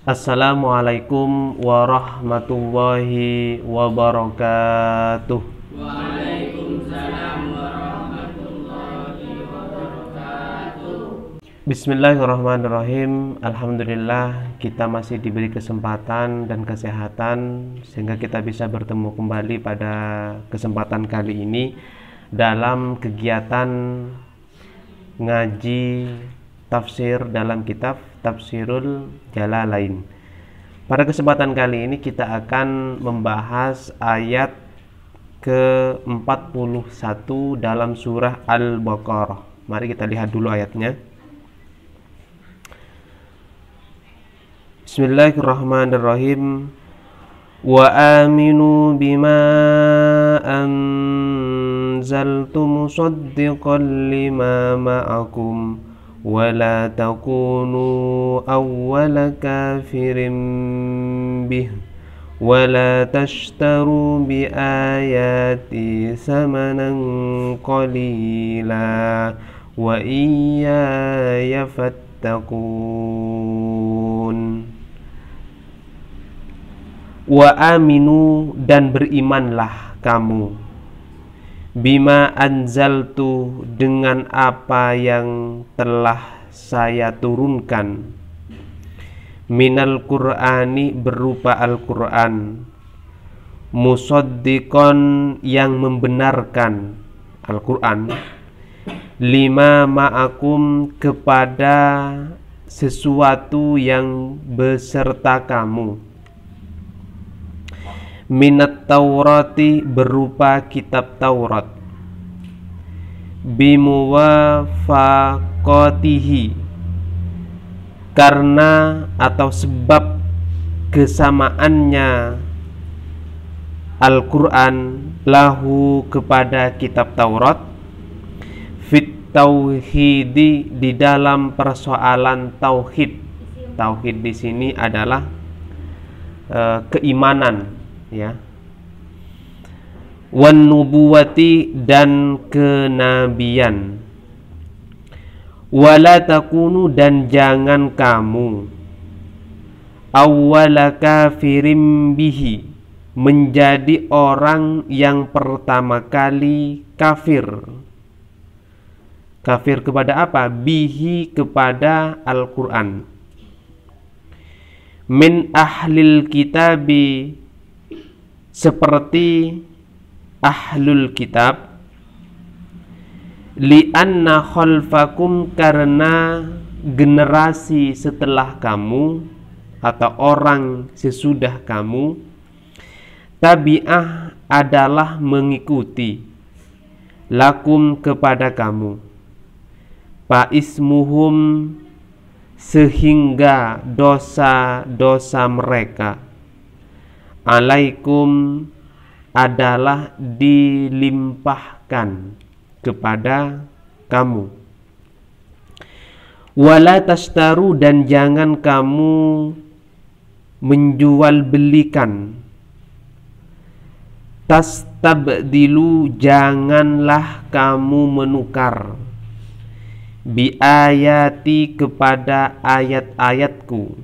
Assalamualaikum warahmatullahi wabarakatuh. Waalaikumsalam warahmatullahi wabarakatuh. Bismillahirrahmanirrahim. Alhamdulillah kita masih diberi kesempatan dan kesehatan sehingga kita bisa bertemu kembali pada kesempatan kali ini dalam kegiatan ngaji tafsir dalam kitab Tafsirul Jalalain. Pada kesempatan kali ini kita akan membahas ayat ke-41 dalam surah Al-Baqarah. Mari kita lihat dulu ayatnya. Bismillahirrahmanirrahim. Wa aminu bima anzaltu musaddiqan lima ma'akum ولا تكونوا أول كافر به ولا تشتروا بآياتي ثمنا قليلا وإياي فاتقون. Wa aminu, dan berimanlah kamu, bima anzaltu, dengan apa yang telah saya turunkan, minal qur'ani, berupa Al-Quran, musaddiqon, yang membenarkan Al-Quran, lima ma'akum, kepada sesuatu yang beserta kamu, minat Taurati, berupa kitab Taurat, bimuwafaqatihi, karena atau sebab kesamaannya Al-Quran lahu, kepada kitab Taurat, fit tauhidi, di dalam persoalan tauhid. Tauhid di sini adalah keimanan, ya, wan nubuwati, dan kenabian, wala takunu, dan jangan kamu, awwala kafirim bihi, menjadi orang yang pertama kali kafir. Kafir kepada apa? Bihi, kepada Al-Quran. Min ahlil kitabi, seperti ahlul kitab, li'anna khalfakum, karena generasi setelah kamu atau orang sesudah kamu, tabi'ah, adalah mengikuti, lakum, kepada kamu, fa ismuhum, sehingga dosa-dosa mereka, alaikum, adalah dilimpahkan kepada kamu, wala tashtaru, dan jangan kamu menjual belikan, tastabdilu, janganlah kamu menukar, biayati, kepada ayat-ayatku,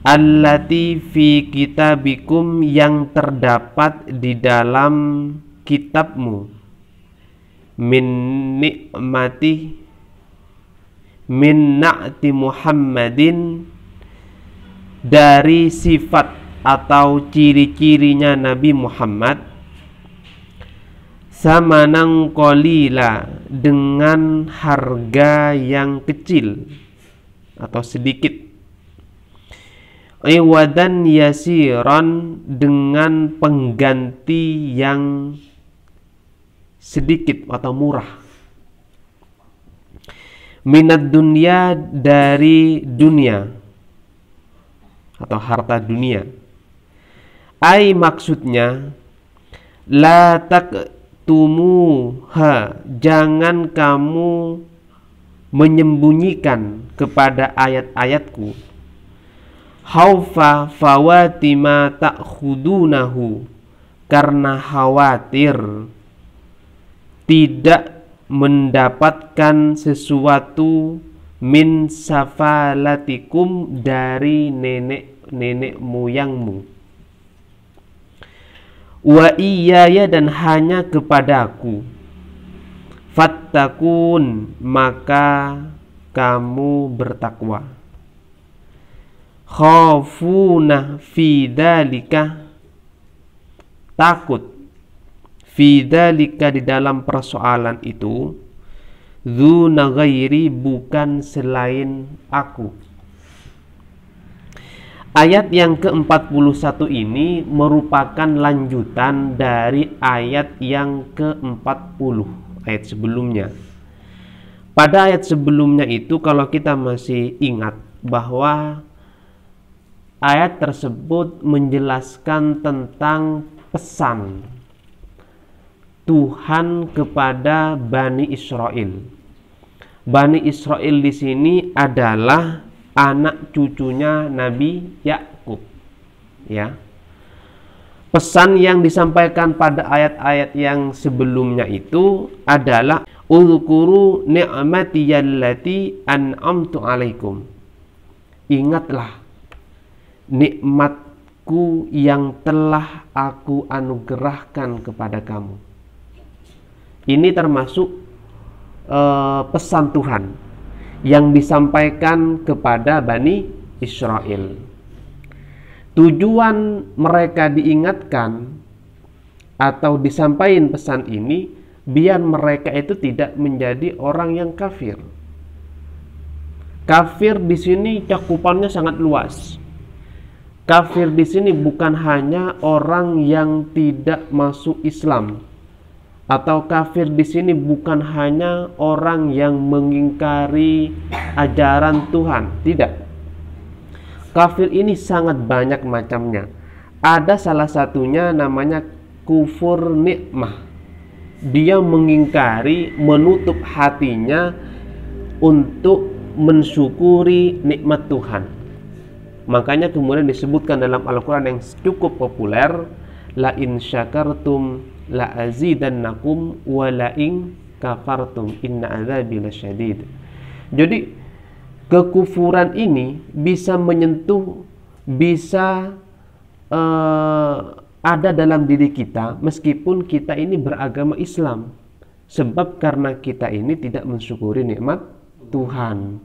allati fi kitabikum, yang terdapat di dalam kitabmu, min ni'mati, min na'ti Muhammadin, dari sifat atau ciri-cirinya Nabi Muhammad, samanan qalila, dengan harga yang kecil atau sedikit, iwadan yasiran, dengan pengganti yang sedikit atau murah, minat dunia, dari dunia atau harta dunia, ai, maksudnya, la taktumuha, jangan kamu menyembunyikan kepada ayat-ayatku, khaufa fawatima ta'khudunahu, karena khawatir tidak mendapatkan sesuatu min safalatikum, dari nenek moyangmu, wa iyaya, dan hanya kepadaku, fattakun, maka kamu bertakwa, khafuna fi dzalika, takut, fi dzalika, di dalam persoalan itu, dzuna ghairi, bukan selain aku. Ayat yang ke-41 ini merupakan lanjutan dari ayat yang ke-40, ayat sebelumnya. Pada ayat sebelumnya itu, kalau kita masih ingat, bahwa ayat tersebut menjelaskan tentang pesan Tuhan kepada Bani Israel. Bani Israel di sini adalah anak cucunya Nabi Yakub, ya. Pesan yang disampaikan pada ayat-ayat yang sebelumnya itu adalah uzkuru ni'matiyallati an'amtu alaikum. Ingatlah nikmatku yang telah aku anugerahkan kepada kamu. Ini termasuk pesan Tuhan yang disampaikan kepada Bani Israel. Tujuan mereka diingatkan atau disampaikan pesan ini biar mereka itu tidak menjadi orang yang kafir. Kafir di sini cakupannya sangat luas. Kafir di sini bukan hanya orang yang tidak masuk Islam, atau kafir di sini bukan hanya orang yang mengingkari ajaran Tuhan, tidak. Kafir ini sangat banyak macamnya. Ada salah satunya namanya kufur nikmah. Dia mengingkari, menutup hatinya untuk mensyukuri nikmat Tuhan. Makanya kemudian disebutkan dalam Al-Quran yang cukup populer, la in syakartum la azidannakum wa la in kafartum inna azabi lasyadid. Jadi kekufuran ini bisa menyentuh, bisa ada dalam diri kita meskipun kita ini beragama Islam, sebab karena kita ini tidak mensyukuri nikmat Tuhan.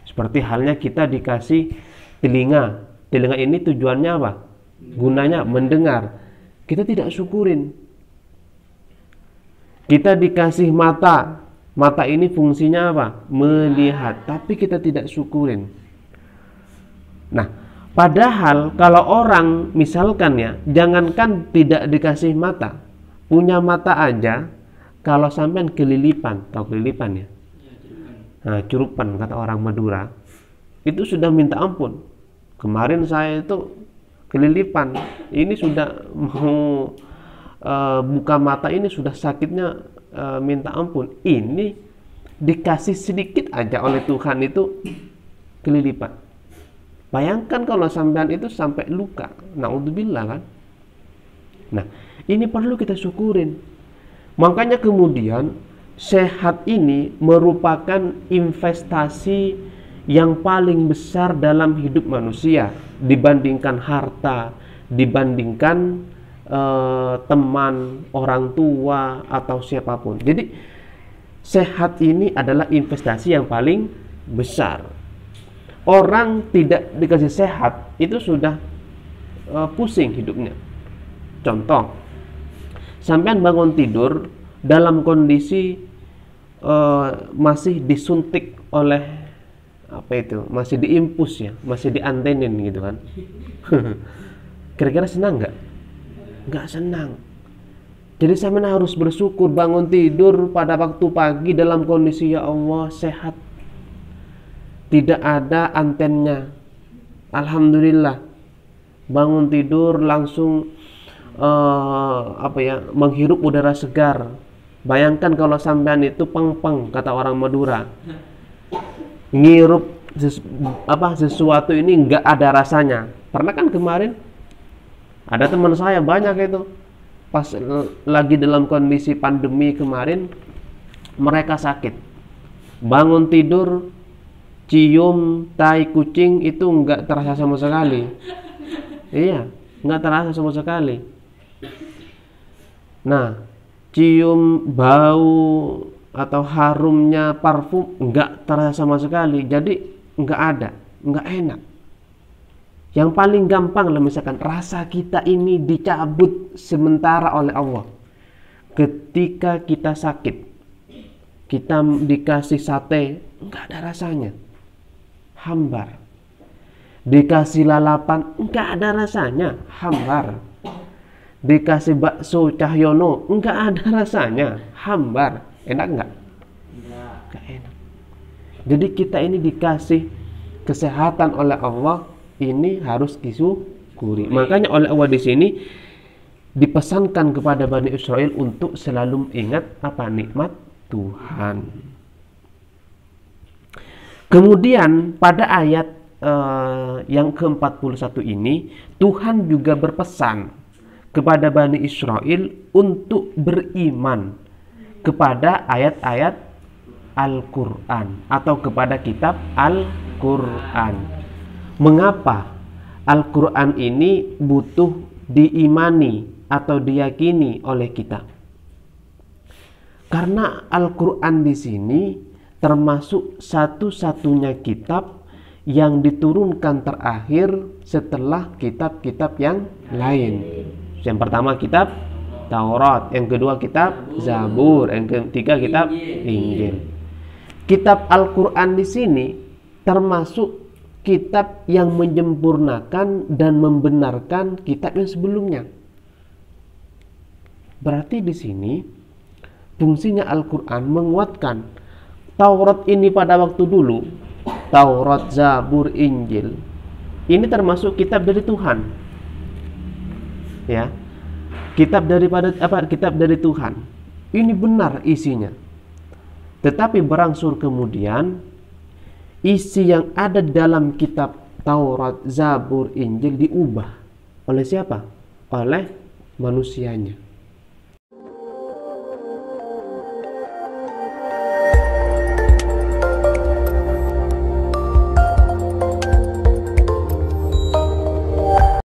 Seperti halnya kita dikasih telinga ini tujuannya apa? Gunanya mendengar, kita tidak syukurin. Kita dikasih mata ini fungsinya apa? Melihat, tapi kita tidak syukurin. Nah, padahal kalau orang misalkan ya, jangankan tidak dikasih mata, punya mata aja, kalau sampean kelilipan, tahu kelilipan ya? Nah, curupan kata orang Madura, itu sudah minta ampun. Kemarin saya itu kelilipan, ini sudah mau buka mata ini sudah sakitnya minta ampun. Ini dikasih sedikit aja oleh Tuhan itu kelilipan. Bayangkan kalau sampean itu sampai luka, naudzubillah kan. Nah, ini perlu kita syukurin. Makanya kemudian sehat ini merupakan investasi yang paling besar dalam hidup manusia dibandingkan harta, dibandingkan teman, orang tua, atau siapapun. Jadi sehat ini adalah investasi yang paling besar. Orang tidak dikasih sehat itu sudah pusing hidupnya. Contoh, sampean bangun tidur dalam kondisi masih disuntik oleh apa itu, masih diimpus ya, masih diantenin gitu kan. Kira-kira senang nggak? Nggak senang. Jadi sampean harus bersyukur bangun tidur pada waktu pagi dalam kondisi ya Allah sehat, tidak ada antennya. Alhamdulillah. Bangun tidur langsung menghirup udara segar. Bayangkan kalau sampean itu peng-peng kata orang Madura, ngirup sesuatu ini nggak ada rasanya. Pernah kan kemarin ada teman saya banyak itu pas lagi dalam kondisi pandemi kemarin, mereka sakit, bangun tidur cium tai kucing itu nggak terasa sama sekali. Iya, nggak terasa sama sekali. Nah, cium bau atau harumnya parfum nggak terasa sama sekali. Jadi nggak ada, nggak enak. Yang paling gampang lah misalkan rasa kita ini dicabut sementara oleh Allah. Ketika kita sakit, kita dikasih sate, nggak ada rasanya, hambar. Dikasih lalapan, nggak ada rasanya, hambar. Dikasih bakso Cahyono, nggak ada rasanya, hambar. Enak nggak? Nggak enak. Jadi kita ini dikasih kesehatan oleh Allah, ini harus disyukuri. Makanya oleh Allah di sini dipesankan kepada Bani Israel untuk selalu ingat apa nikmat Tuhan. Kemudian pada ayat yang ke-41 ini Tuhan juga berpesan kepada Bani Israel untuk beriman kepada ayat-ayat Al-Quran atau kepada kitab Al-Quran. Mengapa Al-Quran ini butuh diimani atau diyakini oleh kita? Karena Al-Quran di sini termasuk satu-satunya kitab yang diturunkan terakhir setelah kitab-kitab yang lain. Yang pertama kitab Taurat, yang kedua kitab Zabur, yang ketiga kitab Injil. Kitab Al-Quran di sini termasuk kitab yang menyempurnakan dan membenarkan kitab yang sebelumnya. Berarti di sini fungsinya Al-Quran menguatkan Taurat ini pada waktu dulu, Taurat, Zabur, Injil, ini termasuk kitab dari Tuhan. Ya. Kitab dari Tuhan. Ini benar isinya. Tetapi berangsur kemudian isi yang ada dalam kitab Taurat, Zabur, Injil diubah oleh siapa? Oleh manusianya.